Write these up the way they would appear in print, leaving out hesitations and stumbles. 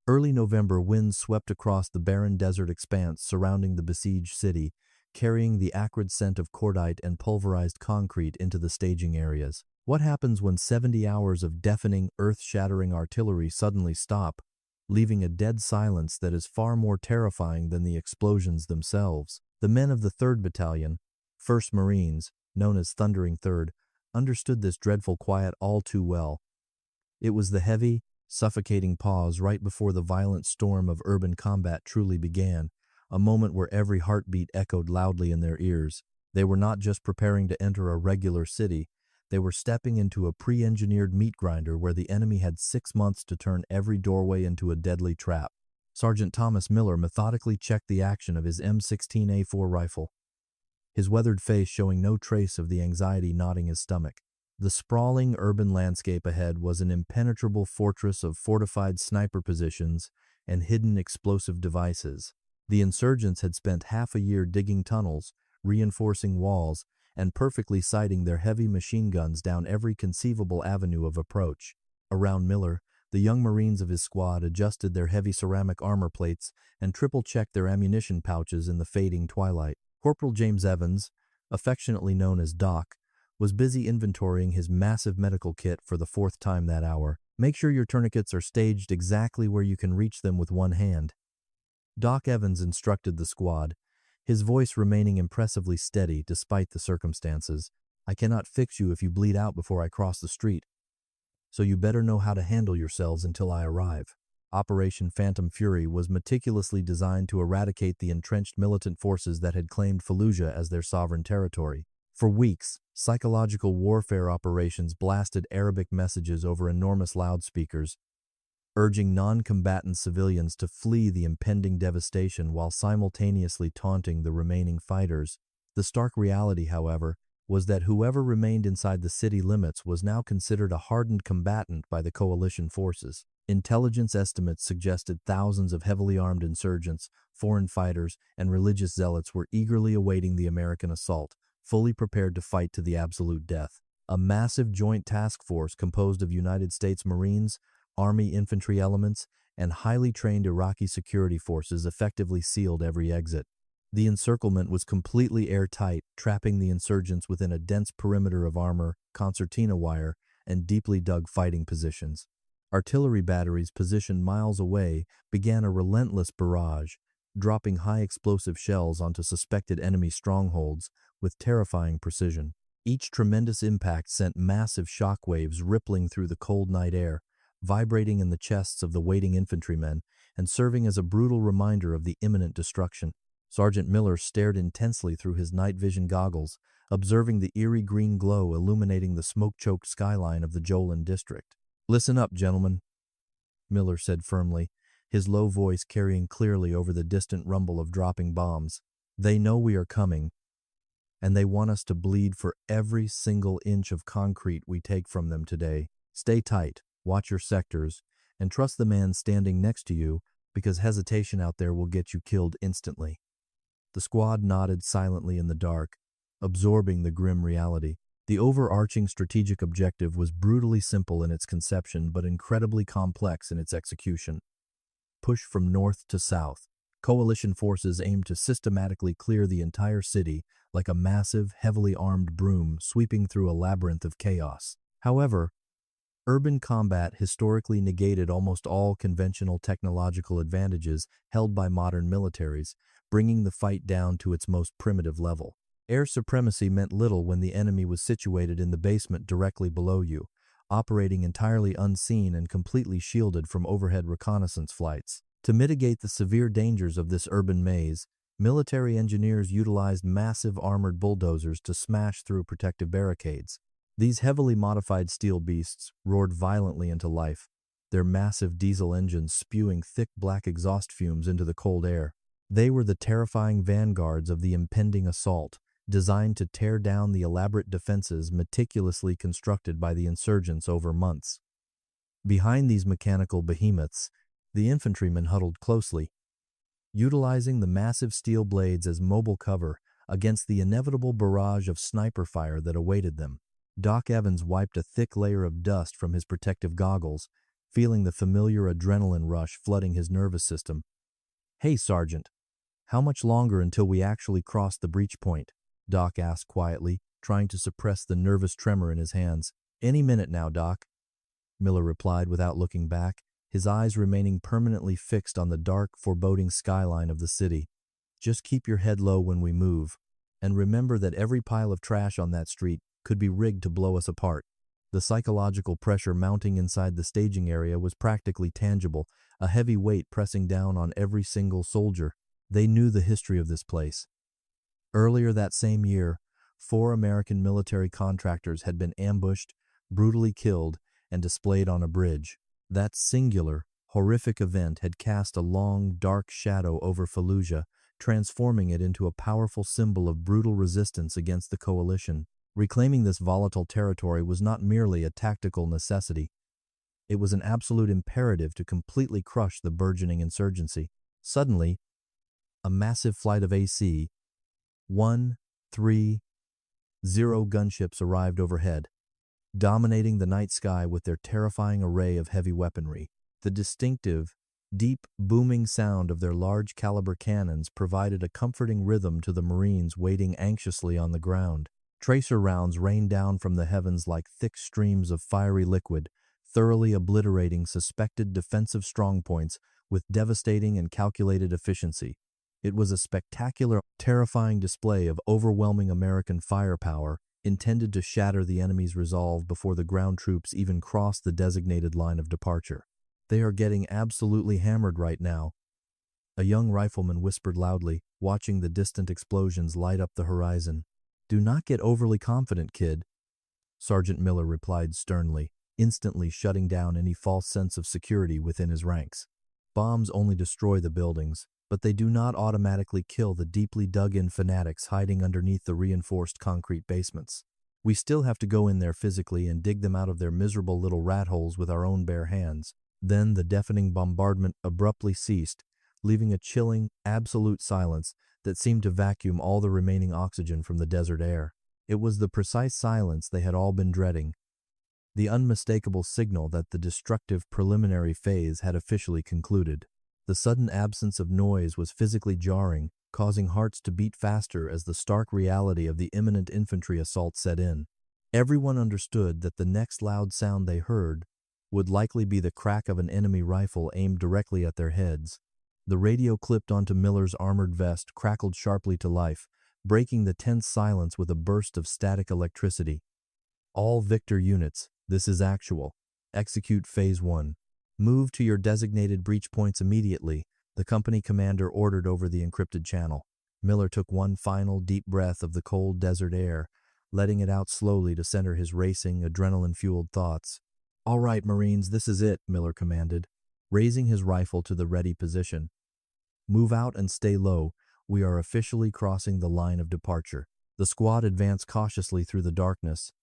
Early November winds swept across the barren desert expanse surrounding the besieged city, carrying the acrid scent of cordite and pulverized concrete into the staging areas. What happens when 70 hours of deafening, earth-shattering artillery suddenly stop, leaving a dead silence that is far more terrifying than the explosions themselves? The men of the 3rd Battalion, 1st Marines, known as Thundering Third, understood this dreadful quiet all too well. It was the heavy, suffocating pause right before the violent storm of urban combat truly began, a moment where every heartbeat echoed loudly in their ears. They were not just preparing to enter a regular city, they were stepping into a pre-engineered meat grinder where the enemy had 6 months to turn every doorway into a deadly trap. Sergeant Thomas Miller methodically checked the action of his M16A4 rifle, his weathered face showing no trace of the anxiety knotting his stomach. The sprawling urban landscape ahead was an impenetrable fortress of fortified sniper positions and hidden explosive devices. The insurgents had spent half a year digging tunnels, reinforcing walls, and perfectly sighting their heavy machine guns down every conceivable avenue of approach. Around Miller, the young Marines of his squad adjusted their heavy ceramic armor plates and triple-checked their ammunition pouches in the fading twilight. Corporal James Evans, affectionately known as Doc, was busy inventorying his massive medical kit for the 4th time that hour. Make sure your tourniquets are staged exactly where you can reach them with one hand. Doc Evans instructed the squad, his voice remaining impressively steady despite the circumstances. I cannot fix you if you bleed out before I cross the street, so you better know how to handle yourselves until I arrive. Operation Phantom Fury was meticulously designed to eradicate the entrenched militant forces that had claimed Fallujah as their sovereign territory. For weeks, psychological warfare operations blasted Arabic messages over enormous loudspeakers, urging non-combatant civilians to flee the impending devastation while simultaneously taunting the remaining fighters. The stark reality, however, was that whoever remained inside the city limits was now considered a hardened combatant by the coalition forces. Intelligence estimates suggested thousands of heavily armed insurgents, foreign fighters, and religious zealots were eagerly awaiting the American assault, fully prepared to fight to the absolute death. A massive joint task force composed of United States Marines, Army infantry elements, and highly trained Iraqi security forces effectively sealed every exit. The encirclement was completely airtight, trapping the insurgents within a dense perimeter of armor, concertina wire, and deeply dug fighting positions. Artillery batteries positioned miles away began a relentless barrage, dropping high explosive shells onto suspected enemy strongholds with terrifying precision. Each tremendous impact sent massive shockwaves rippling through the cold night air, vibrating in the chests of the waiting infantrymen and serving as a brutal reminder of the imminent destruction. Sergeant Miller stared intensely through his night vision goggles, observing the eerie green glow illuminating the smoke-choked skyline of the Jolin district. "Listen up, gentlemen," Miller said firmly, his low voice carrying clearly over the distant rumble of dropping bombs. "They know we are coming, and they want us to bleed for every single inch of concrete we take from them today. Stay tight, watch your sectors, and trust the man standing next to you, because hesitation out there will get you killed instantly." The squad nodded silently in the dark, absorbing the grim reality. The overarching strategic objective was brutally simple in its conception but incredibly complex in its execution. Push from north to south. Coalition forces aimed to systematically clear the entire city like a massive, heavily armed broom sweeping through a labyrinth of chaos. However, urban combat historically negated almost all conventional technological advantages held by modern militaries, bringing the fight down to its most primitive level. Air supremacy meant little when the enemy was situated in the basement directly below you, operating entirely unseen and completely shielded from overhead reconnaissance flights. To mitigate the severe dangers of this urban maze, military engineers utilized massive armored bulldozers to smash through protective barricades. These heavily modified steel beasts roared violently into life, their massive diesel engines spewing thick black exhaust fumes into the cold air. They were the terrifying vanguards of the impending assault, designed to tear down the elaborate defenses meticulously constructed by the insurgents over months. Behind these mechanical behemoths, the infantrymen huddled closely, utilizing the massive steel blades as mobile cover against the inevitable barrage of sniper fire that awaited them. Doc Evans wiped a thick layer of dust from his protective goggles, feeling the familiar adrenaline rush flooding his nervous system. "Hey, Sergeant, how much longer until we actually cross the breach point?" Doc asked quietly, trying to suppress the nervous tremor in his hands. "Any minute now, Doc," Miller replied without looking back, his eyes remaining permanently fixed on the dark, foreboding skyline of the city. "Just keep your head low when we move, and remember that every pile of trash on that street could be rigged to blow us apart." The psychological pressure mounting inside the staging area was practically tangible, a heavy weight pressing down on every single soldier. They knew the history of this place. Earlier that same year, 4 American military contractors had been ambushed, brutally killed, and displayed on a bridge. That singular, horrific event had cast a long, dark shadow over Fallujah, transforming it into a powerful symbol of brutal resistance against the coalition. Reclaiming this volatile territory was not merely a tactical necessity. It was an absolute imperative to completely crush the burgeoning insurgency. Suddenly, a massive flight of AC-130 gunships arrived overhead, dominating the night sky with their terrifying array of heavy weaponry. The distinctive, deep, booming sound of their large-caliber cannons provided a comforting rhythm to the Marines waiting anxiously on the ground. Tracer rounds rained down from the heavens like thick streams of fiery liquid, thoroughly obliterating suspected defensive strongpoints with devastating and calculated efficiency. It was a spectacular, terrifying display of overwhelming American firepower intended to shatter the enemy's resolve before the ground troops even crossed the designated line of departure. "They are getting absolutely hammered right now," a young rifleman whispered loudly, watching the distant explosions light up the horizon. "Do not get overly confident, kid," Sergeant Miller replied sternly, instantly shutting down any false sense of security within his ranks. "Bombs only destroy the buildings, but they do not automatically kill the deeply dug-in fanatics hiding underneath the reinforced concrete basements. We still have to go in there physically and dig them out of their miserable little rat holes with our own bare hands." Then the deafening bombardment abruptly ceased, leaving a chilling, absolute silence that seemed to vacuum all the remaining oxygen from the desert air. It was the precise silence they had all been dreading, the unmistakable signal that the destructive preliminary phase had officially concluded. The sudden absence of noise was physically jarring, causing hearts to beat faster as the stark reality of the imminent infantry assault set in. Everyone understood that the next loud sound they heard would likely be the crack of an enemy rifle aimed directly at their heads. The radio clipped onto Miller's armored vest crackled sharply to life, breaking the tense silence with a burst of static electricity. "All Victor units, this is actual. Execute Phase 1. Move to your designated breach points immediately," the company commander ordered over the encrypted channel. Miller took one final deep breath of the cold desert air, letting it out slowly to center his racing, adrenaline-fueled thoughts. "All right, Marines, this is it," Miller commanded, raising his rifle to the ready position. "Move out and stay low. We are officially crossing the line of departure." The squad advanced cautiously through the darkness,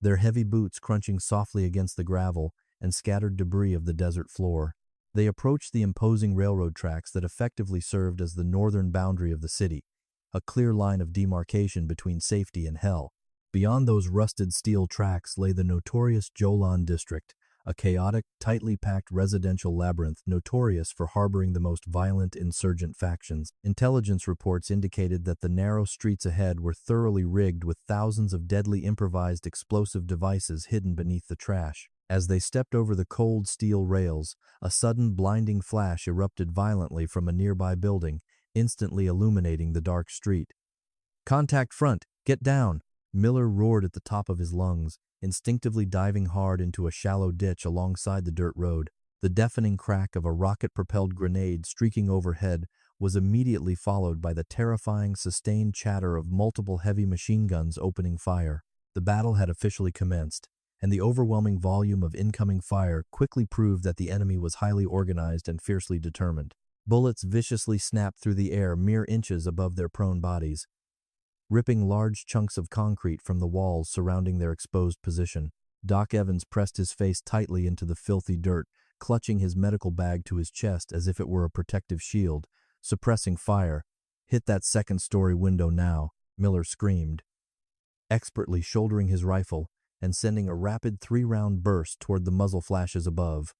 their heavy boots crunching softly against the gravel and scattered debris of the desert floor. They approached the imposing railroad tracks that effectively served as the northern boundary of the city, a clear line of demarcation between safety and hell. Beyond those rusted steel tracks lay the notorious Jolan district, a chaotic, tightly packed residential labyrinth notorious for harboring the most violent insurgent factions. Intelligence reports indicated that the narrow streets ahead were thoroughly rigged with thousands of deadly improvised explosive devices hidden beneath the trash. As they stepped over the cold steel rails, a sudden blinding flash erupted violently from a nearby building, instantly illuminating the dark street. "Contact front! Get down!" Miller roared at the top of his lungs, instinctively diving hard into a shallow ditch alongside the dirt road. The deafening crack of a rocket-propelled grenade streaking overhead was immediately followed by the terrifying, sustained chatter of multiple heavy machine guns opening fire. The battle had officially commenced, and the overwhelming volume of incoming fire quickly proved that the enemy was highly organized and fiercely determined. Bullets viciously snapped through the air mere inches above their prone bodies, ripping large chunks of concrete from the walls surrounding their exposed position. Doc Evans pressed his face tightly into the filthy dirt, clutching his medical bag to his chest as if it were a protective shield. Suppressing fire. "Hit that second-story window now," Miller screamed, expertly shouldering his rifle and sending a rapid 3-round burst toward the muzzle flashes above.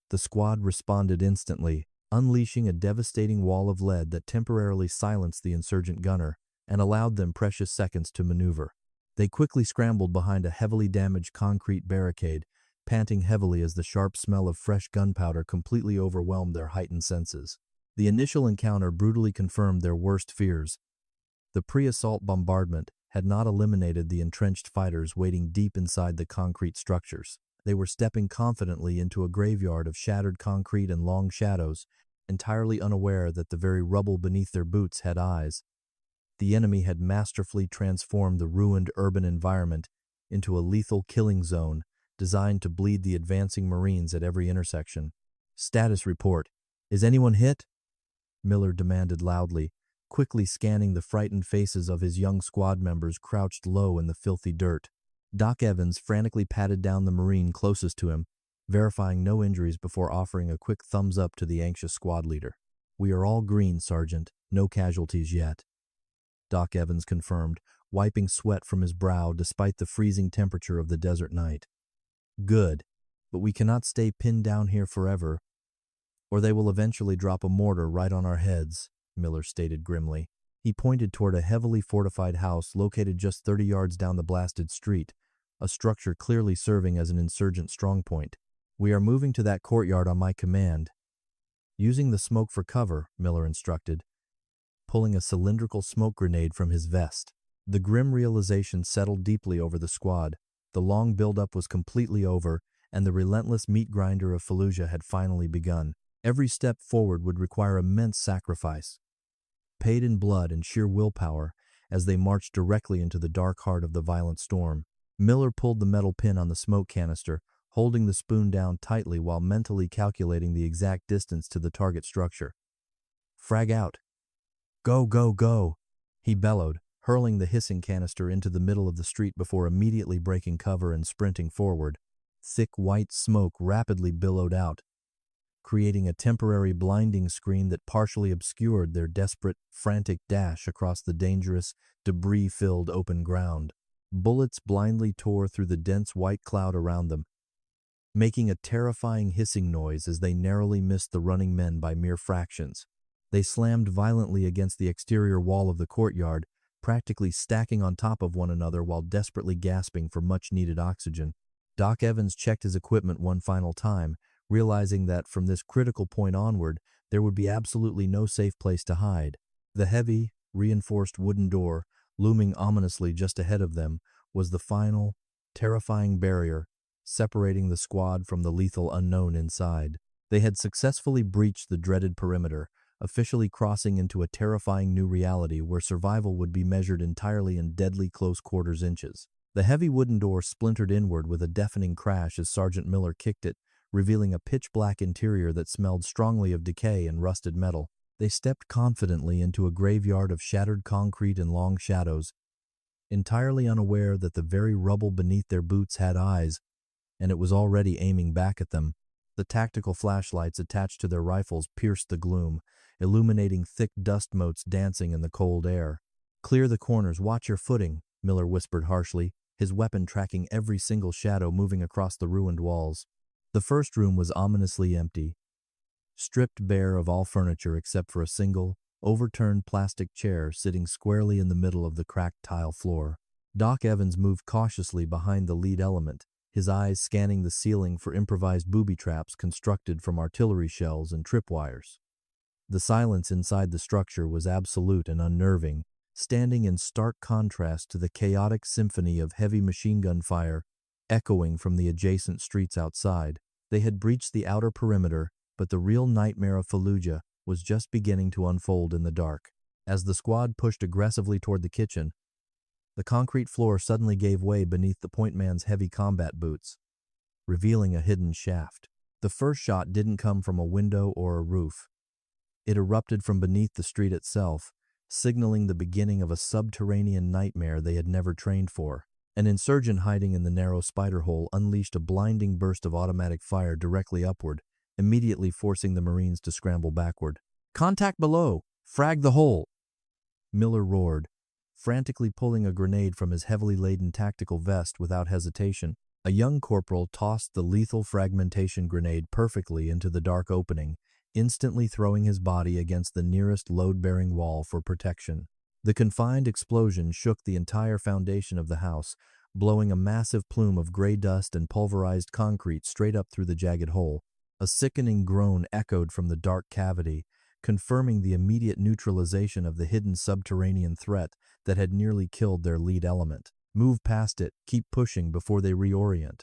The squad responded instantly, unleashing a devastating wall of lead that temporarily silenced the insurgent gunner and allowed them precious seconds to maneuver. They quickly scrambled behind a heavily damaged concrete barricade, panting heavily as the sharp smell of fresh gunpowder completely overwhelmed their heightened senses. The initial encounter brutally confirmed their worst fears. The pre-assault bombardment had not eliminated the entrenched fighters waiting deep inside the concrete structures. They were stepping confidently into a graveyard of shattered concrete and long shadows, entirely unaware that the very rubble beneath their boots had eyes. The enemy had masterfully transformed the ruined urban environment into a lethal killing zone designed to bleed the advancing Marines at every intersection. "Status report. Is anyone hit?" Miller demanded loudly, quickly scanning the frightened faces of his young squad members crouched low in the filthy dirt. Doc Evans frantically patted down the Marine closest to him, verifying no injuries before offering a quick thumbs up to the anxious squad leader. "We are all green, Sergeant. No casualties yet," Doc Evans confirmed, wiping sweat from his brow despite the freezing temperature of the desert night. "Good, but we cannot stay pinned down here forever, or they will eventually drop a mortar right on our heads," Miller stated grimly. He pointed toward a heavily fortified house located just 30 yards down the blasted street, a structure clearly serving as an insurgent strongpoint. "We are moving to that courtyard on my command." "Using the smoke for cover," Miller instructed, pulling a cylindrical smoke grenade from his vest. The grim realization settled deeply over the squad. The long buildup was completely over, and the relentless meat grinder of Fallujah had finally begun. Every step forward would require immense sacrifice, paid in blood and sheer willpower, as they marched directly into the dark heart of the violent storm. Miller pulled the metal pin on the smoke canister, holding the spoon down tightly while mentally calculating the exact distance to the target structure. "Frag out. Go, go, go," he bellowed, hurling the hissing canister into the middle of the street before immediately breaking cover and sprinting forward. Thick white smoke rapidly billowed out, creating a temporary blinding screen that partially obscured their desperate, frantic dash across the dangerous, debris-filled open ground. Bullets blindly tore through the dense white cloud around them, making a terrifying hissing noise as they narrowly missed the running men by mere fractions. They slammed violently against the exterior wall of the courtyard, practically stacking on top of one another while desperately gasping for much-needed oxygen. Doc Evans checked his equipment one final time, realizing that from this critical point onward, there would be absolutely no safe place to hide. The heavy, reinforced wooden door, looming ominously just ahead of them, was the final, terrifying barrier separating the squad from the lethal unknown inside. They had successfully breached the dreaded perimeter, officially crossing into a terrifying new reality where survival would be measured entirely in deadly close-quarters inches. The heavy wooden door splintered inward with a deafening crash as Sergeant Miller kicked it, revealing a pitch-black interior that smelled strongly of decay and rusted metal. They stepped confidently into a graveyard of shattered concrete and long shadows, entirely unaware that the very rubble beneath their boots had eyes, and it was already aiming back at them. The tactical flashlights attached to their rifles pierced the gloom, illuminating thick dust motes dancing in the cold air. "Clear the corners, watch your footing," Miller whispered harshly, his weapon tracking every single shadow moving across the ruined walls. The first room was ominously empty, stripped bare of all furniture except for a single, overturned plastic chair sitting squarely in the middle of the cracked tile floor. Doc Evans moved cautiously behind the lead element, his eyes scanning the ceiling for improvised booby traps constructed from artillery shells and tripwires. The silence inside the structure was absolute and unnerving, standing in stark contrast to the chaotic symphony of heavy machine gun fire echoing from the adjacent streets outside. They had breached the outer perimeter, but the real nightmare of Fallujah was just beginning to unfold in the dark. As the squad pushed aggressively toward the kitchen, the concrete floor suddenly gave way beneath the point man's heavy combat boots, revealing a hidden shaft. The first shot didn't come from a window or a roof. It erupted from beneath the street itself, signaling the beginning of a subterranean nightmare they had never trained for. An insurgent hiding in the narrow spider hole unleashed a blinding burst of automatic fire directly upward, immediately forcing the Marines to scramble backward. "Contact below! Frag the hole!" Miller roared, frantically pulling a grenade from his heavily laden tactical vest without hesitation. A young corporal tossed the lethal fragmentation grenade perfectly into the dark opening, instantly throwing his body against the nearest load-bearing wall for protection. The confined explosion shook the entire foundation of the house, blowing a massive plume of gray dust and pulverized concrete straight up through the jagged hole. A sickening groan echoed from the dark cavity, confirming the immediate neutralization of the hidden subterranean threat that had nearly killed their lead element. Move past it, keep pushing before they reorient,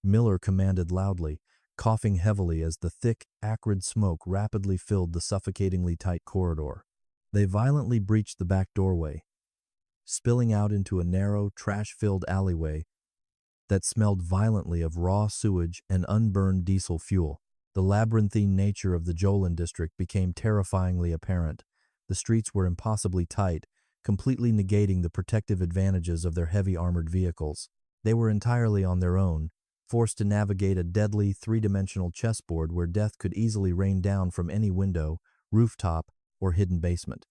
Miller commanded loudly, coughing heavily as the thick, acrid smoke rapidly filled the suffocatingly tight corridor. They violently breached the back doorway, spilling out into a narrow, trash-filled alleyway that smelled violently of raw sewage and unburned diesel fuel. The labyrinthine nature of the Jolin district became terrifyingly apparent. The streets were impossibly tight, completely negating the protective advantages of their heavy armored vehicles. They were entirely on their own, forced to navigate a deadly three-dimensional chessboard where death could easily rain down from any window, rooftop, or hidden basement.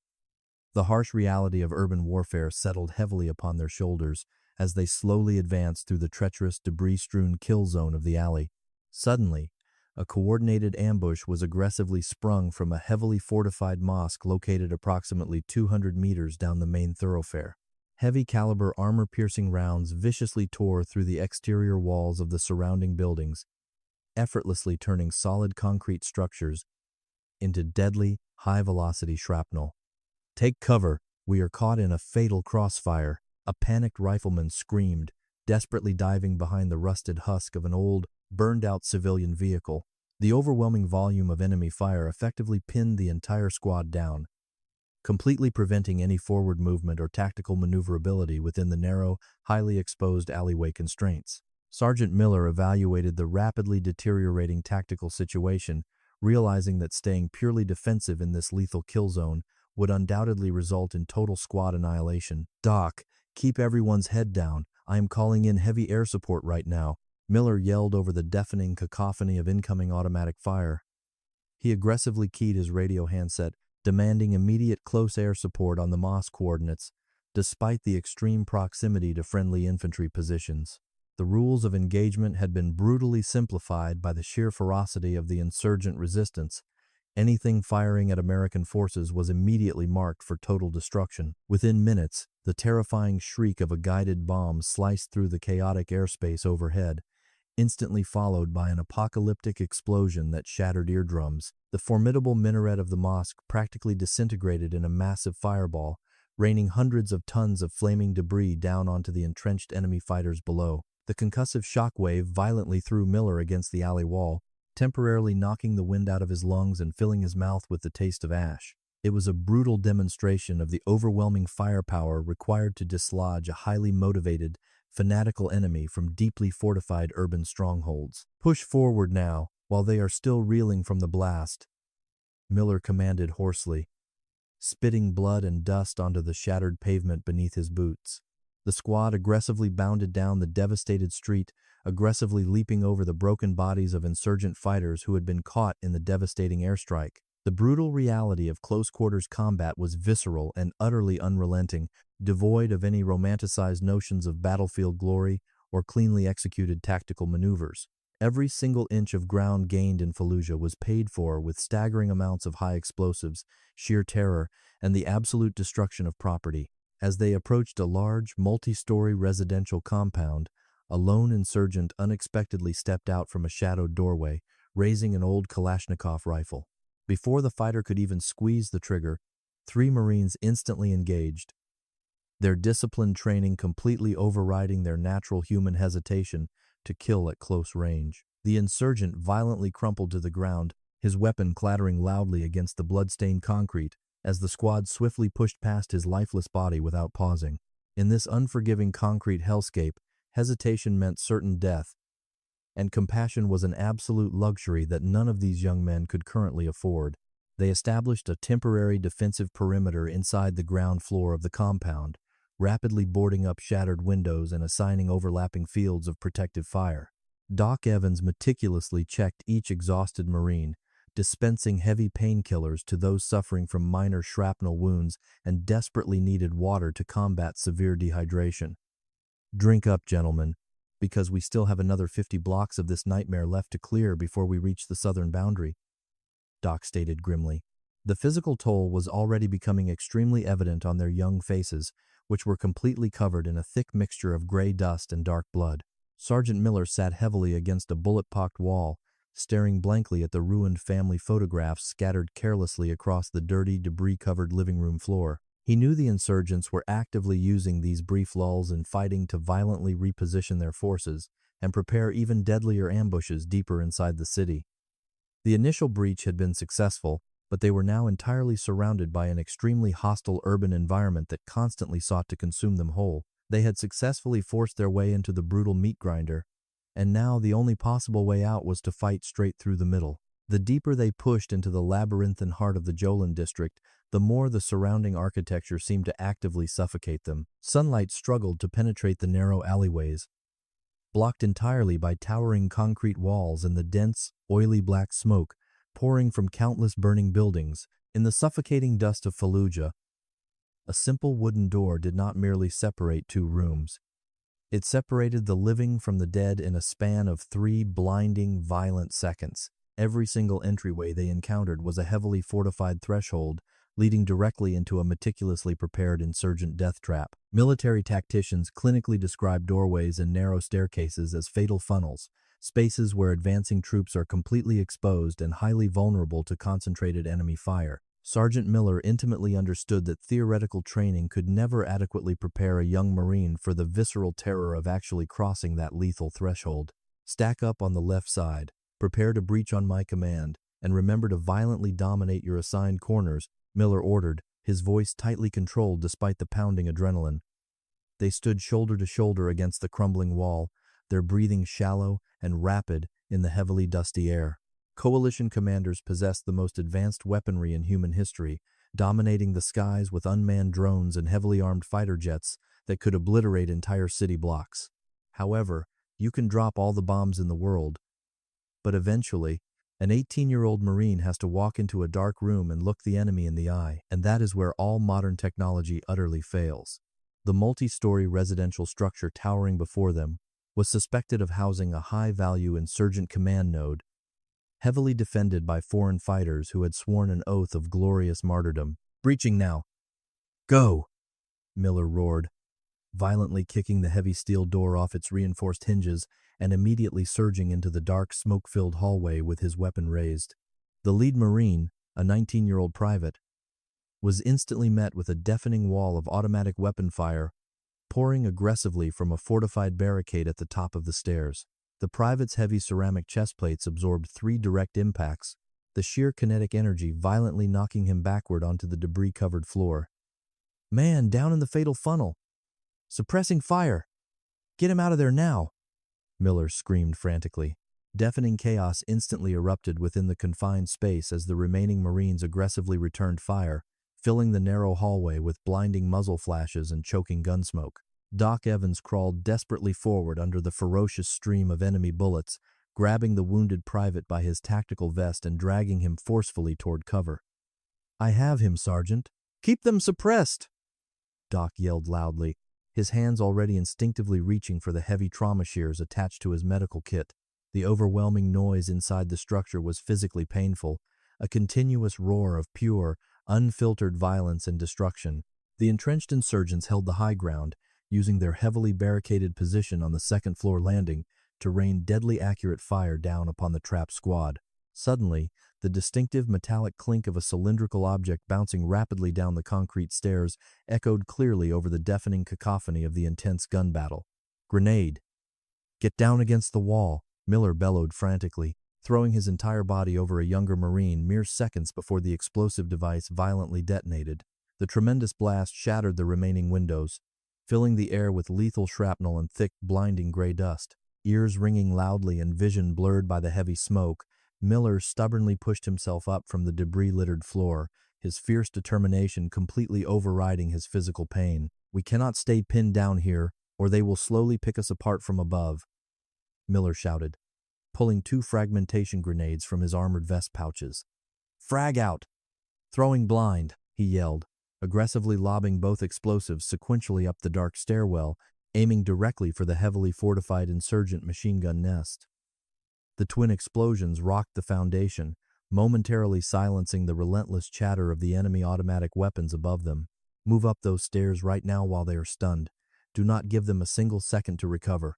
The harsh reality of urban warfare settled heavily upon their shoulders as they slowly advanced through the treacherous, debris-strewn kill zone of the alley. Suddenly, a coordinated ambush was aggressively sprung from a heavily fortified mosque located approximately 200 meters down the main thoroughfare. Heavy-caliber armor-piercing rounds viciously tore through the exterior walls of the surrounding buildings, effortlessly turning solid concrete structures into deadly, high-velocity shrapnel. "Take cover, we are caught in a fatal crossfire," a panicked rifleman screamed, desperately diving behind the rusted husk of an old, burned-out civilian vehicle. The overwhelming volume of enemy fire effectively pinned the entire squad down, completely preventing any forward movement or tactical maneuverability within the narrow, highly exposed alleyway constraints. Sergeant Miller evaluated the rapidly deteriorating tactical situation, realizing that staying purely defensive in this lethal kill zone would undoubtedly result in total squad annihilation. "Doc, keep everyone's head down. I am calling in heavy air support right now," Miller yelled over the deafening cacophony of incoming automatic fire. He aggressively keyed his radio handset, demanding immediate close air support on the mosque coordinates, despite the extreme proximity to friendly infantry positions. The rules of engagement had been brutally simplified by the sheer ferocity of the insurgent resistance. Anything firing at American forces was immediately marked for total destruction. Within minutes, the terrifying shriek of a guided bomb sliced through the chaotic airspace overhead, instantly followed by an apocalyptic explosion that shattered eardrums. The formidable minaret of the mosque practically disintegrated in a massive fireball, raining hundreds of tons of flaming debris down onto the entrenched enemy fighters below. The concussive shockwave violently threw Miller against the alley wall, temporarily knocking the wind out of his lungs and filling his mouth with the taste of ash. It was a brutal demonstration of the overwhelming firepower required to dislodge a highly motivated, fanatical enemy from deeply fortified urban strongholds. "Push forward now, while they are still reeling from the blast," Miller commanded hoarsely, spitting blood and dust onto the shattered pavement beneath his boots. The squad aggressively bounded down the devastated street, aggressively leaping over the broken bodies of insurgent fighters who had been caught in the devastating airstrike. The brutal reality of close-quarters combat was visceral and utterly unrelenting, devoid of any romanticized notions of battlefield glory or cleanly executed tactical maneuvers. Every single inch of ground gained in Fallujah was paid for with staggering amounts of high explosives, sheer terror, and the absolute destruction of property. As they approached a large, multi-story residential compound, a lone insurgent unexpectedly stepped out from a shadowed doorway, raising an old Kalashnikov rifle. Before the fighter could even squeeze the trigger, 3 Marines instantly engaged, their disciplined training completely overriding their natural human hesitation to kill at close range. The insurgent violently crumpled to the ground, his weapon clattering loudly against the blood-stained concrete as the squad swiftly pushed past his lifeless body without pausing. In this unforgiving concrete hellscape, hesitation meant certain death, and compassion was an absolute luxury that none of these young men could currently afford. They established a temporary defensive perimeter inside the ground floor of the compound, rapidly boarding up shattered windows and assigning overlapping fields of protective fire. Doc Evans meticulously checked each exhausted Marine, dispensing heavy painkillers to those suffering from minor shrapnel wounds and desperately needed water to combat severe dehydration. "Drink up, gentlemen. because we still have another 50 blocks of this nightmare left to clear before we reach the southern boundary," Doc stated grimly. The physical toll was already becoming extremely evident on their young faces, which were completely covered in a thick mixture of gray dust and dark blood. Sergeant Miller sat heavily against a bullet-pocked wall, staring blankly at the ruined family photographs scattered carelessly across the dirty, debris-covered living room floor. He knew the insurgents were actively using these brief lulls in fighting to violently reposition their forces and prepare even deadlier ambushes deeper inside the city. The initial breach had been successful, but they were now entirely surrounded by an extremely hostile urban environment that constantly sought to consume them whole. They had successfully forced their way into the brutal meat grinder, and now the only possible way out was to fight straight through the middle. The deeper they pushed into the labyrinthine heart of the Jolin district, the more the surrounding architecture seemed to actively suffocate them. Sunlight struggled to penetrate the narrow alleyways, blocked entirely by towering concrete walls and the dense, oily black smoke pouring from countless burning buildings. In the suffocating dust of Fallujah, a simple wooden door did not merely separate two rooms. It separated the living from the dead in a span of 3 blinding, violent seconds. Every single entryway they encountered was a heavily fortified threshold, leading directly into a meticulously prepared insurgent death trap. Military tacticians clinically described doorways and narrow staircases as fatal funnels, spaces where advancing troops are completely exposed and highly vulnerable to concentrated enemy fire. Sergeant Miller intimately understood that theoretical training could never adequately prepare a young Marine for the visceral terror of actually crossing that lethal threshold. "Stack up on the left side, prepare to breach on my command, and remember to violently dominate your assigned corners," Miller ordered, his voice tightly controlled despite the pounding adrenaline. They stood shoulder to shoulder against the crumbling wall, their breathing shallow and rapid in the heavily dusty air. Coalition commanders possessed the most advanced weaponry in human history, dominating the skies with unmanned drones and heavily armed fighter jets that could obliterate entire city blocks. However, you can drop all the bombs in the world, but eventually, an 18-year-old Marine has to walk into a dark room and look the enemy in the eye, and that is where all modern technology utterly fails. The multi-story residential structure towering before them was suspected of housing a high-value insurgent command node, heavily defended by foreign fighters who had sworn an oath of glorious martyrdom. "Breaching now. Go!" Miller roared, violently kicking the heavy steel door off its reinforced hinges and immediately surging into the dark, smoke-filled hallway with his weapon raised. The lead Marine, a 19-year-old private, was instantly met with a deafening wall of automatic weapon fire, pouring aggressively from a fortified barricade at the top of the stairs. The private's heavy ceramic chest plates absorbed 3 direct impacts, the sheer kinetic energy violently knocking him backward onto the debris-covered floor. "Man, down in the fatal funnel! Suppressing fire! Get him out of there now!" Miller screamed frantically. Deafening chaos instantly erupted within the confined space as the remaining Marines aggressively returned fire, filling the narrow hallway with blinding muzzle flashes and choking gun smoke. Doc Evans crawled desperately forward under the ferocious stream of enemy bullets, grabbing the wounded private by his tactical vest and dragging him forcefully toward cover. "I have him, Sergeant. Keep them suppressed!" Doc yelled loudly, his hands already instinctively reaching for the heavy trauma shears attached to his medical kit. The overwhelming noise inside the structure was physically painful, a continuous roar of pure, unfiltered violence and destruction. The entrenched insurgents held the high ground, using their heavily barricaded position on the second-floor landing to rain deadly accurate fire down upon the trapped squad. Suddenly, the distinctive metallic clink of a cylindrical object bouncing rapidly down the concrete stairs echoed clearly over the deafening cacophony of the intense gun battle. "Grenade! Get down against the wall!" Miller bellowed frantically, throwing his entire body over a younger Marine mere seconds before the explosive device violently detonated. The tremendous blast shattered the remaining windows, filling the air with lethal shrapnel and thick, blinding gray dust. Ears ringing loudly and vision blurred by the heavy smoke, Miller stubbornly pushed himself up from the debris-littered floor, his fierce determination completely overriding his physical pain. "We cannot stay pinned down here, or they will slowly pick us apart from above," Miller shouted, pulling 2 fragmentation grenades from his armored vest pouches. "Frag out! Throwing blind!" he yelled, aggressively lobbing both explosives sequentially up the dark stairwell, aiming directly for the heavily fortified insurgent machine gun nest. The twin explosions rocked the foundation, momentarily silencing the relentless chatter of the enemy automatic weapons above them. Move up those stairs right now while they are stunned. Do not give them a single second to recover,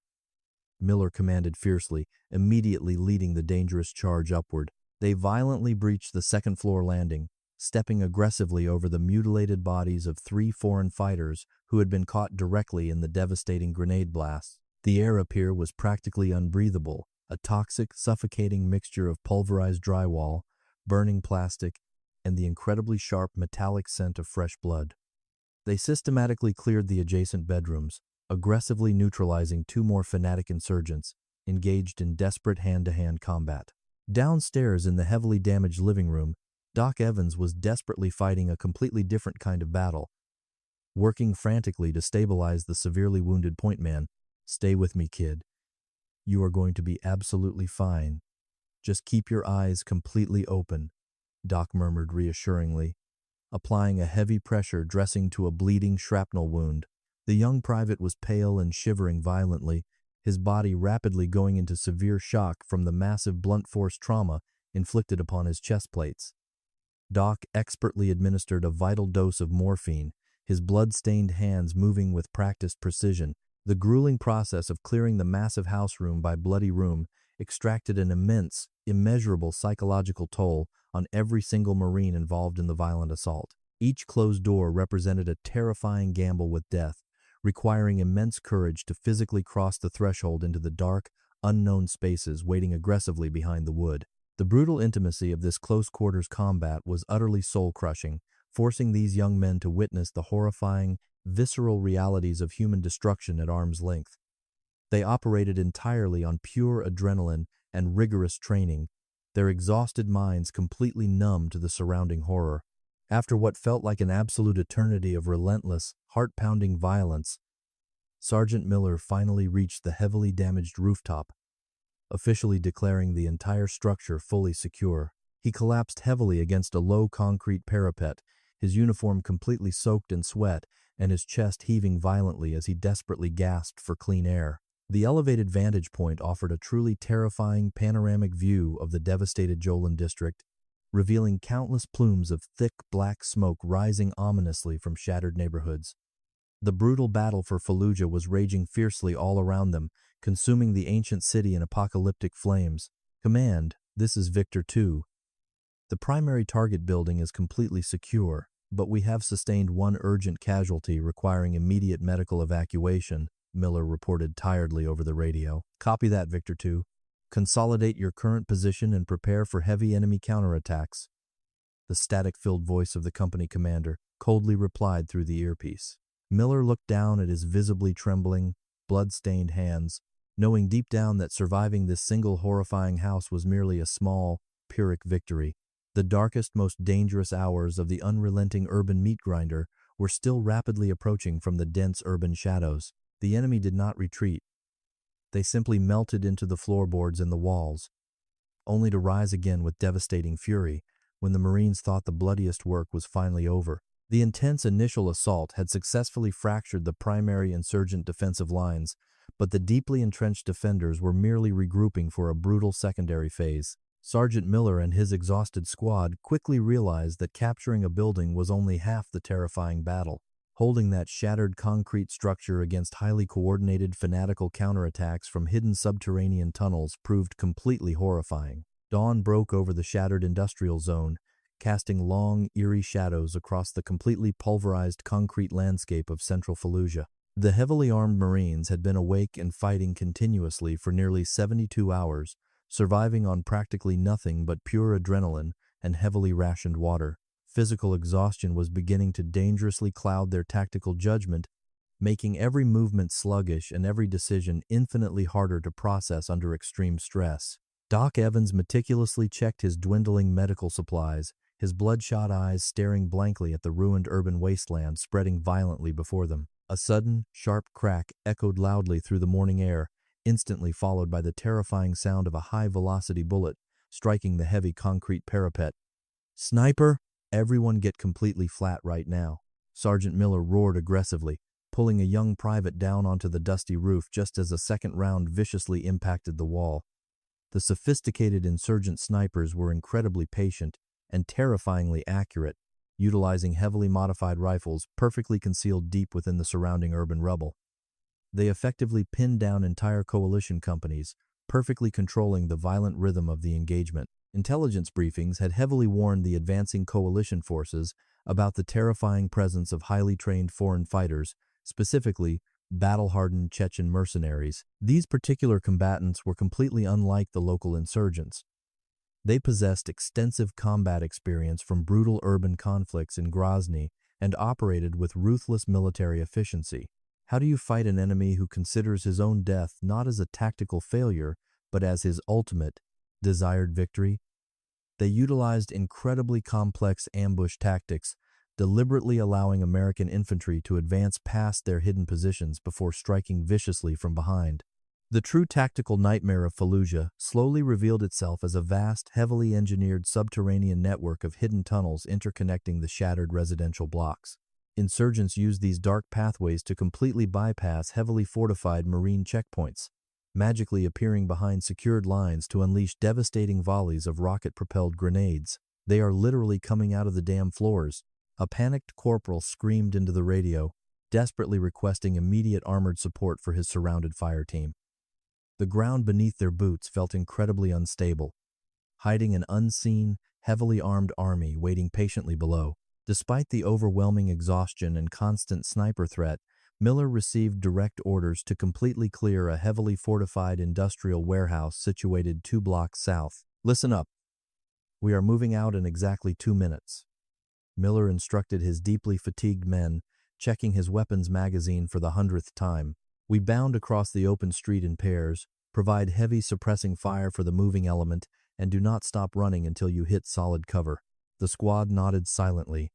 Miller commanded fiercely, immediately leading the dangerous charge upward. They violently breached the second-floor landing, stepping aggressively over the mutilated bodies of 3 foreign fighters who had been caught directly in the devastating grenade blasts. The air up here was practically unbreathable, a toxic, suffocating mixture of pulverized drywall, burning plastic, and the incredibly sharp metallic scent of fresh blood. They systematically cleared the adjacent bedrooms, aggressively neutralizing 2 more fanatic insurgents, engaged in desperate hand-to-hand combat. Downstairs in the heavily damaged living room, Doc Evans was desperately fighting a completely different kind of battle, working frantically to stabilize the severely wounded point man. "Stay with me, kid. You are going to be absolutely fine. Just keep your eyes completely open," Doc murmured reassuringly, applying a heavy pressure dressing to a bleeding shrapnel wound. The young private was pale and shivering violently, his body rapidly going into severe shock from the massive blunt force trauma inflicted upon his chest plates. Doc expertly administered a vital dose of morphine, his blood-stained hands moving with practiced precision. The grueling process of clearing the massive house room by bloody room extracted an immense, immeasurable psychological toll on every single Marine involved in the violent assault. Each closed door represented a terrifying gamble with death, requiring immense courage to physically cross the threshold into the dark, unknown spaces waiting aggressively behind the wood. The brutal intimacy of this close-quarters combat was utterly soul-crushing, forcing these young men to witness the horrifying, visceral realities of human destruction at arm's length. They operated entirely on pure adrenaline and rigorous training, their exhausted minds completely numb to the surrounding horror. After what felt like an absolute eternity of relentless, heart-pounding violence, Sergeant Miller finally reached the heavily damaged rooftop, officially declaring the entire structure fully secure. He collapsed heavily against a low concrete parapet, his uniform completely soaked in sweat and his chest heaving violently as he desperately gasped for clean air. The elevated vantage point offered a truly terrifying panoramic view of the devastated Jolin district, revealing countless plumes of thick black smoke rising ominously from shattered neighborhoods. The brutal battle for Fallujah was raging fiercely all around them, consuming the ancient city in apocalyptic flames. "Command, this is Victor 2. The primary target building is completely secure, but we have sustained 1 urgent casualty requiring immediate medical evacuation," Miller reported tiredly over the radio. "Copy that, Victor 2. Consolidate your current position and prepare for heavy enemy counterattacks," the static-filled voice of the company commander coldly replied through the earpiece. Miller looked down at his visibly trembling, blood-stained hands, knowing deep down that surviving this single horrifying house was merely a small, Pyrrhic victory. The darkest, most dangerous hours of the unrelenting urban meat grinder were still rapidly approaching from the dense urban shadows. The enemy did not retreat. They simply melted into the floorboards and the walls, only to rise again with devastating fury when the Marines thought the bloodiest work was finally over. The intense initial assault had successfully fractured the primary insurgent defensive lines, but the deeply entrenched defenders were merely regrouping for a brutal secondary phase. Sergeant Miller and his exhausted squad quickly realized that capturing a building was only half the terrifying battle. Holding that shattered concrete structure against highly coordinated fanatical counterattacks from hidden subterranean tunnels proved completely horrifying. Dawn broke over the shattered industrial zone, casting long, eerie shadows across the completely pulverized concrete landscape of central Fallujah. The heavily armed Marines had been awake and fighting continuously for nearly 72 hours, surviving on practically nothing but pure adrenaline and heavily rationed water. Physical exhaustion was beginning to dangerously cloud their tactical judgment, making every movement sluggish and every decision infinitely harder to process under extreme stress. Doc Evans meticulously checked his dwindling medical supplies, his bloodshot eyes staring blankly at the ruined urban wasteland spreading violently before them. A sudden, sharp crack echoed loudly through the morning air, instantly followed by the terrifying sound of a high-velocity bullet striking the heavy concrete parapet. "Sniper! Everyone get completely flat right now," Sergeant Miller roared aggressively. pulling a young private down onto the dusty roof just as a second round viciously impacted the wall. The sophisticated insurgent snipers were incredibly patient and terrifyingly accurate, utilizing heavily modified rifles perfectly concealed deep within the surrounding urban rubble. They effectively pinned down entire coalition companies, perfectly controlling the violent rhythm of the engagement. Intelligence briefings had heavily warned the advancing coalition forces about the terrifying presence of highly trained foreign fighters, specifically battle-hardened Chechen mercenaries. These particular combatants were completely unlike the local insurgents. They possessed extensive combat experience from brutal urban conflicts in Grozny and operated with ruthless military efficiency. How do you fight an enemy who considers his own death not as a tactical failure, but as his ultimate, desired victory? They utilized incredibly complex ambush tactics, deliberately allowing American infantry to advance past their hidden positions before striking viciously from behind. The true tactical nightmare of Fallujah slowly revealed itself as a vast, heavily engineered subterranean network of hidden tunnels interconnecting the shattered residential blocks. Insurgents used these dark pathways to completely bypass heavily fortified marine checkpoints, magically appearing behind secured lines to unleash devastating volleys of rocket-propelled grenades. They are literally coming out of the damn floors. A panicked corporal screamed into the radio, desperately requesting immediate armored support for his surrounded fire team. The ground beneath their boots felt incredibly unstable, hiding an unseen, heavily armed army waiting patiently below. Despite the overwhelming exhaustion and constant sniper threat, Miller received direct orders to completely clear a heavily fortified industrial warehouse situated 2 blocks south. "Listen up. We are moving out in exactly 2 minutes." Miller instructed his deeply fatigued men, checking his weapons magazine for the 100th time. "We bound across the open street in pairs, provide heavy suppressing fire for the moving element, and do not stop running until you hit solid cover." The squad nodded silently,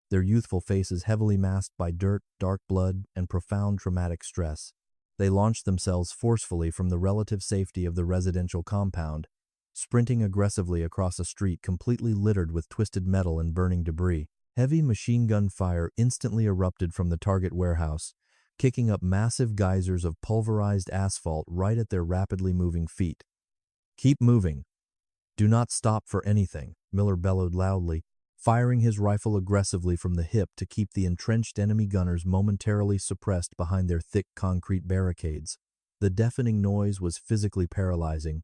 their youthful faces heavily masked by dirt, dark blood, and profound traumatic stress. They launched themselves forcefully from the relative safety of the residential compound, sprinting aggressively across a street completely littered with twisted metal and burning debris. Heavy machine gun fire instantly erupted from the target warehouse, kicking up massive geysers of pulverized asphalt right at their rapidly moving feet. "Keep moving. Do not stop for anything," Miller bellowed loudly, firing his rifle aggressively from the hip to keep the entrenched enemy gunners momentarily suppressed behind their thick concrete barricades. The deafening noise was physically paralyzing,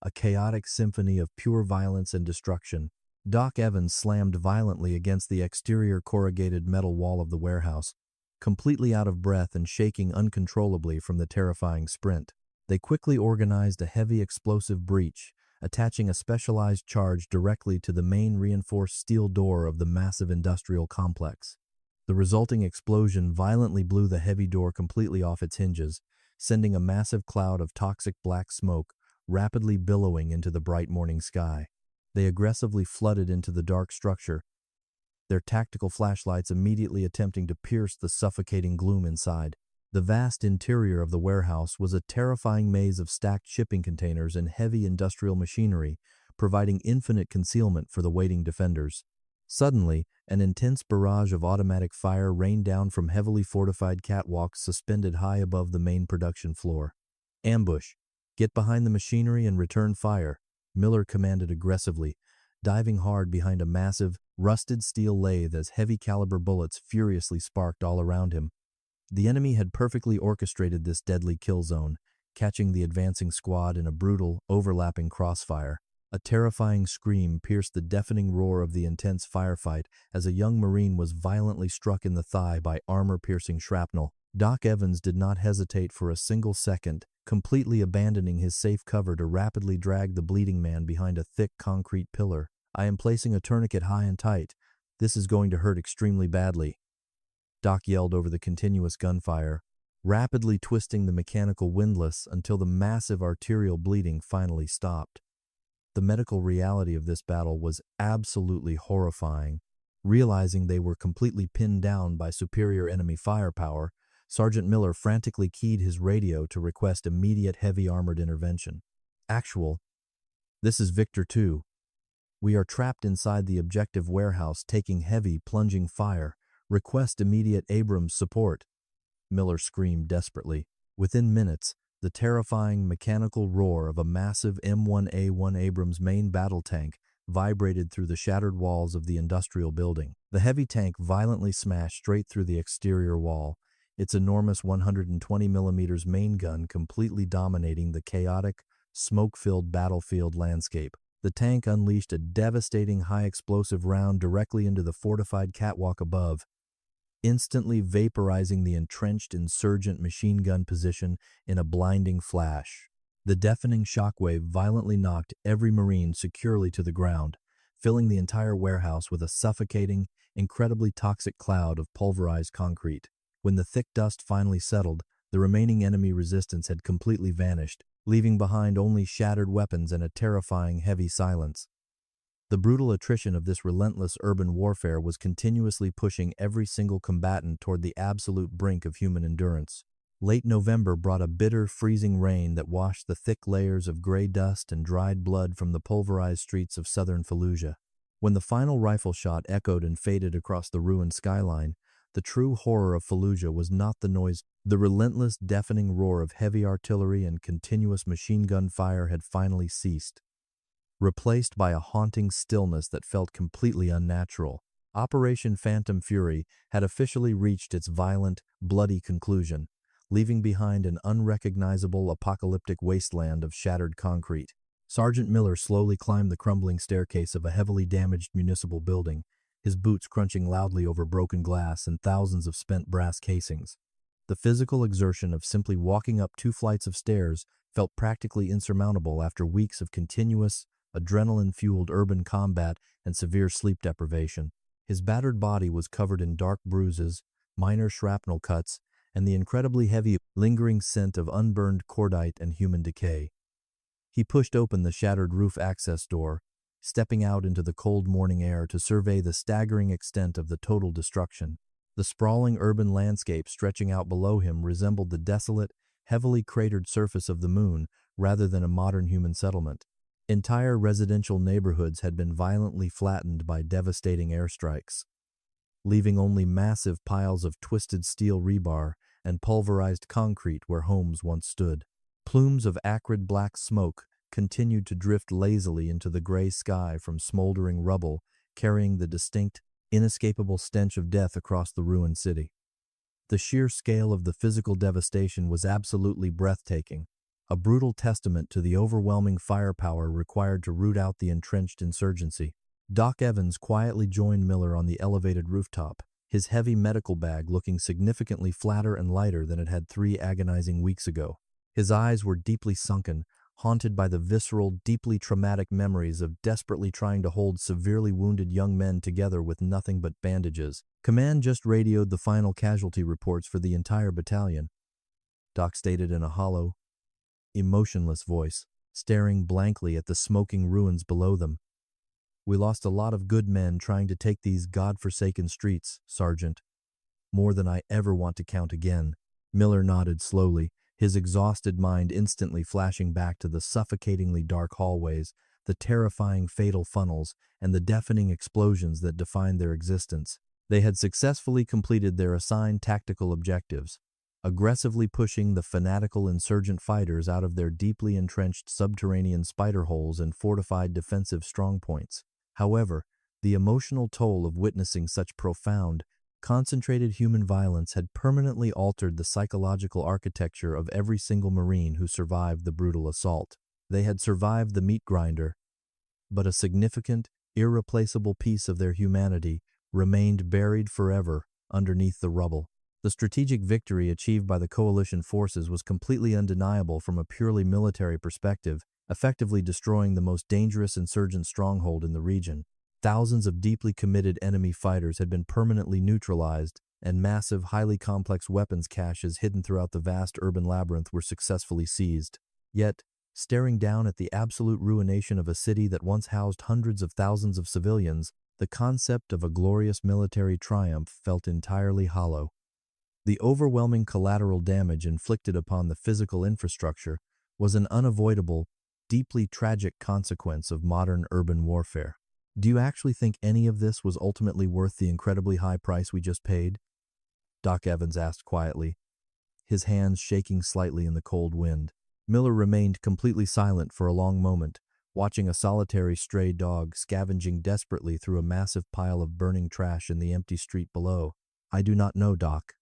a chaotic symphony of pure violence and destruction. Doc Evans slammed violently against the exterior corrugated metal wall of the warehouse, completely out of breath and shaking uncontrollably from the terrifying sprint. They quickly organized a heavy explosive breach, attaching a specialized charge directly to the main reinforced steel door of the massive industrial complex. The resulting explosion violently blew the heavy door completely off its hinges, sending a massive cloud of toxic black smoke rapidly billowing into the bright morning sky. They aggressively flooded into the dark structure, their tactical flashlights immediately attempting to pierce the suffocating gloom inside. The vast interior of the warehouse was a terrifying maze of stacked shipping containers and heavy industrial machinery, providing infinite concealment for the waiting defenders. Suddenly, an intense barrage of automatic fire rained down from heavily fortified catwalks suspended high above the main production floor. "Ambush! Get behind the machinery and return fire," Miller commanded aggressively, diving hard behind a massive, rusted steel lathe as heavy-caliber bullets furiously sparked all around him. The enemy had perfectly orchestrated this deadly kill zone, catching the advancing squad in a brutal, overlapping crossfire. A terrifying scream pierced the deafening roar of the intense firefight as a young Marine was violently struck in the thigh by armor-piercing shrapnel. Doc Evans did not hesitate for a single second, completely abandoning his safe cover to rapidly drag the bleeding man behind a thick concrete pillar. "I am placing a tourniquet high and tight. This is going to hurt extremely badly," Doc yelled over the continuous gunfire, rapidly twisting the mechanical windlass until the massive arterial bleeding finally stopped. The medical reality of this battle was absolutely horrifying. Realizing they were completely pinned down by superior enemy firepower, Sergeant Miller frantically keyed his radio to request immediate heavy armored intervention. "Actual, this is Victor 2. We are trapped inside the objective warehouse taking heavy, plunging fire. Request immediate Abrams support." Miller screamed desperately. Within minutes, the terrifying mechanical roar of a massive M1A1 Abrams main battle tank vibrated through the shattered walls of the industrial building. The heavy tank violently smashed straight through the exterior wall, its enormous 120mm main gun completely dominating the chaotic, smoke-filled battlefield landscape. The tank unleashed a devastating high-explosive round directly into the fortified catwalk above, instantly vaporizing the entrenched insurgent machine gun position in a blinding flash. The deafening shockwave violently knocked every Marine securely to the ground, filling the entire warehouse with a suffocating, incredibly toxic cloud of pulverized concrete. When the thick dust finally settled, the remaining enemy resistance had completely vanished, leaving behind only shattered weapons and a terrifying heavy silence. The brutal attrition of this relentless urban warfare was continuously pushing every single combatant toward the absolute brink of human endurance. Late November brought a bitter, freezing rain that washed the thick layers of gray dust and dried blood from the pulverized streets of southern Fallujah. When the final rifle shot echoed and faded across the ruined skyline, the true horror of Fallujah was not the noise. The relentless, deafening roar of heavy artillery and continuous machine gun fire had finally ceased, replaced by a haunting stillness that felt completely unnatural. Operation Phantom Fury had officially reached its violent, bloody conclusion, leaving behind an unrecognizable apocalyptic wasteland of shattered concrete. Sergeant Miller slowly climbed the crumbling staircase of a heavily damaged municipal building, his boots crunching loudly over broken glass and thousands of spent brass casings. The physical exertion of simply walking up 2 flights of stairs felt practically insurmountable after weeks of continuous, adrenaline-fueled urban combat and severe sleep deprivation. His battered body was covered in dark bruises, minor shrapnel cuts, and the incredibly heavy, lingering scent of unburned cordite and human decay. He pushed open the shattered roof access door, stepping out into the cold morning air to survey the staggering extent of the total destruction. The sprawling urban landscape stretching out below him resembled the desolate, heavily cratered surface of the moon rather than a modern human settlement. Entire residential neighborhoods had been violently flattened by devastating airstrikes, leaving only massive piles of twisted steel rebar and pulverized concrete where homes once stood. Plumes of acrid black smoke continued to drift lazily into the gray sky from smoldering rubble, carrying the distinct, inescapable stench of death across the ruined city. The sheer scale of the physical devastation was absolutely breathtaking, a brutal testament to the overwhelming firepower required to root out the entrenched insurgency. Doc Evans quietly joined Miller on the elevated rooftop, his heavy medical bag looking significantly flatter and lighter than it had 3 agonizing weeks ago. His eyes were deeply sunken, haunted by the visceral, deeply traumatic memories of desperately trying to hold severely wounded young men together with nothing but bandages. Command just radioed the final casualty reports for the entire battalion, Doc stated in a hollow, emotionless voice, staring blankly at the smoking ruins below them. "We lost a lot of good men trying to take these godforsaken streets, Sergeant. More than I ever want to count again." Miller nodded slowly, his exhausted mind instantly flashing back to the suffocatingly dark hallways, the terrifying fatal funnels, and the deafening explosions that defined their existence. They had successfully completed their assigned tactical objectives, aggressively pushing the fanatical insurgent fighters out of their deeply entrenched subterranean spider holes and fortified defensive strongpoints. However, the emotional toll of witnessing such profound, concentrated human violence had permanently altered the psychological architecture of every single Marine who survived the brutal assault. They had survived the meat grinder, but a significant, irreplaceable piece of their humanity remained buried forever underneath the rubble. The strategic victory achieved by the coalition forces was completely undeniable from a purely military perspective, effectively destroying the most dangerous insurgent stronghold in the region. Thousands of deeply committed enemy fighters had been permanently neutralized, and massive, highly complex weapons caches hidden throughout the vast urban labyrinth were successfully seized. Yet, staring down at the absolute ruination of a city that once housed hundreds of thousands of civilians, the concept of a glorious military triumph felt entirely hollow. The overwhelming collateral damage inflicted upon the physical infrastructure was an unavoidable, deeply tragic consequence of modern urban warfare. "Do you actually think any of this was ultimately worth the incredibly high price we just paid?" Doc Evans asked quietly, his hands shaking slightly in the cold wind. Miller remained completely silent for a long moment, watching a solitary stray dog scavenging desperately through a massive pile of burning trash in the empty street below. "I do not know, Doc,"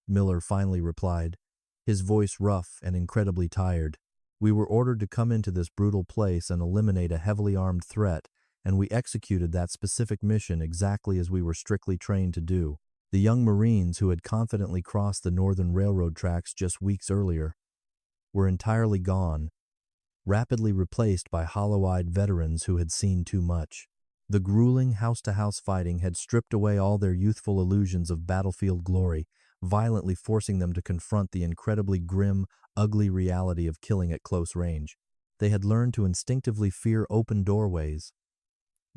Miller finally replied, his voice rough and incredibly tired. "We were ordered to come into this brutal place and eliminate a heavily armed threat, and we executed that specific mission exactly as we were strictly trained to do." The young Marines who had confidently crossed the Northern Railroad tracks just weeks earlier were entirely gone, rapidly replaced by hollow-eyed veterans who had seen too much. The grueling house-to-house fighting had stripped away all their youthful illusions of battlefield glory, violently forcing them to confront the incredibly grim, ugly reality of killing at close range. They had learned to instinctively fear open doorways,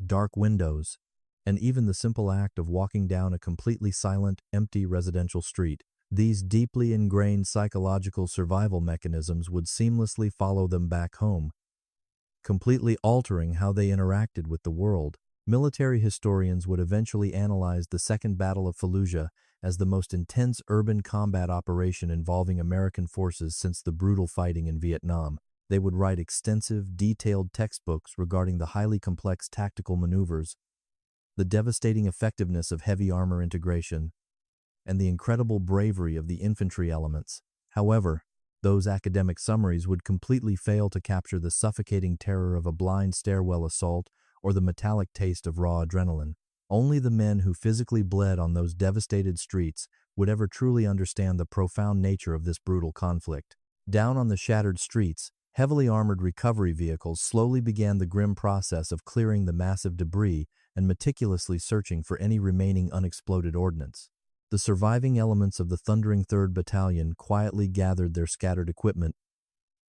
dark windows, and even the simple act of walking down a completely silent, empty residential street. These deeply ingrained psychological survival mechanisms would seamlessly follow them back home, completely altering how they interacted with the world. Military historians would eventually analyze the Second Battle of Fallujah as the most intense urban combat operation involving American forces since the brutal fighting in Vietnam. They would write extensive, detailed textbooks regarding the highly complex tactical maneuvers, the devastating effectiveness of heavy armor integration, and the incredible bravery of the infantry elements. However, those academic summaries would completely fail to capture the suffocating terror of a blind stairwell assault or the metallic taste of raw adrenaline. Only the men who physically bled on those devastated streets would ever truly understand the profound nature of this brutal conflict. Down on the shattered streets, heavily armored recovery vehicles slowly began the grim process of clearing the massive debris and meticulously searching for any remaining unexploded ordnance. The surviving elements of the thundering 3rd Battalion quietly gathered their scattered equipment,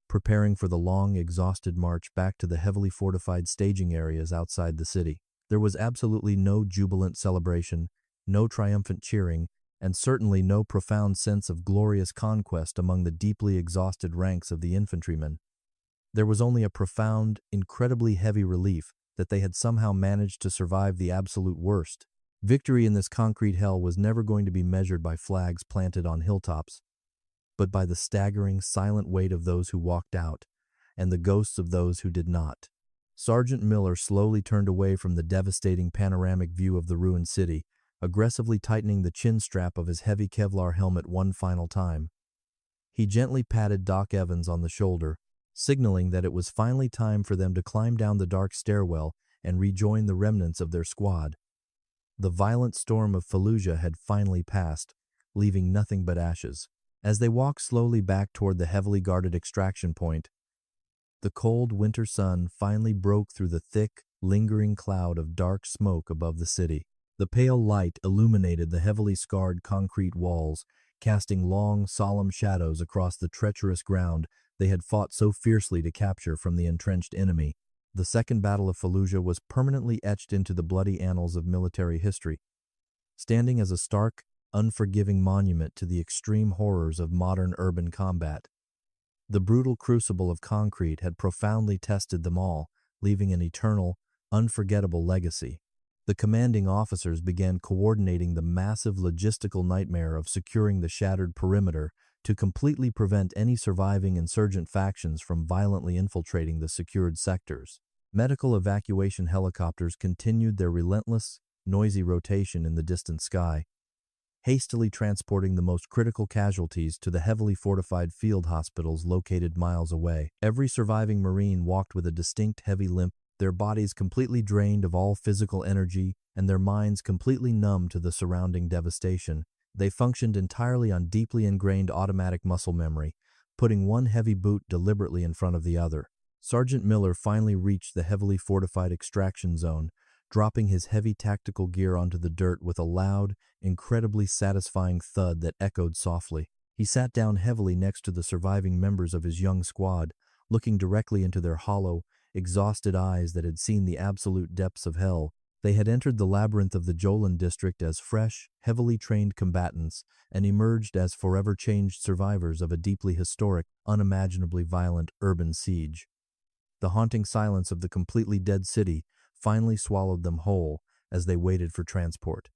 preparing for the long, exhausted march back to the heavily fortified staging areas outside the city. There was absolutely no jubilant celebration, no triumphant cheering, and certainly no profound sense of glorious conquest among the deeply exhausted ranks of the infantrymen. There was only a profound, incredibly heavy relief that they had somehow managed to survive the absolute worst. Victory in this concrete hell was never going to be measured by flags planted on hilltops, but by the staggering, silent weight of those who walked out, and the ghosts of those who did not. Sergeant Miller slowly turned away from the devastating panoramic view of the ruined city, aggressively tightening the chin strap of his heavy Kevlar helmet one final time. He gently patted Doc Evans on the shoulder, signaling that it was finally time for them to climb down the dark stairwell and rejoin the remnants of their squad. The violent storm of Fallujah had finally passed, leaving nothing but ashes. As they walked slowly back toward the heavily guarded extraction point, the cold winter sun finally broke through the thick, lingering cloud of dark smoke above the city. The pale light illuminated the heavily scarred concrete walls, casting long, solemn shadows across the treacherous ground they had fought so fiercely to capture from the entrenched enemy. The Second Battle of Fallujah was permanently etched into the bloody annals of military history, standing as a stark, unforgiving monument to the extreme horrors of modern urban combat. The brutal crucible of concrete had profoundly tested them all, leaving an eternal, unforgettable legacy. The commanding officers began coordinating the massive logistical nightmare of securing the shattered perimeter to completely prevent any surviving insurgent factions from violently infiltrating the secured sectors. Medical evacuation helicopters continued their relentless, noisy rotation in the distant sky, hastily transporting the most critical casualties to the heavily fortified field hospitals located miles away. Every surviving Marine walked with a distinct heavy limp, their bodies completely drained of all physical energy and their minds completely numb to the surrounding devastation. They functioned entirely on deeply ingrained automatic muscle memory, putting one heavy boot deliberately in front of the other. Sergeant Miller finally reached the heavily fortified extraction zone, dropping his heavy tactical gear onto the dirt with a loud, incredibly satisfying thud that echoed softly. He sat down heavily next to the surviving members of his young squad, looking directly into their hollow, exhausted eyes that had seen the absolute depths of hell. They had entered the labyrinth of the Jolan district as fresh, heavily trained combatants and emerged as forever changed survivors of a deeply historic, unimaginably violent urban siege. The haunting silence of the completely dead city finally swallowed them whole as they waited for transport.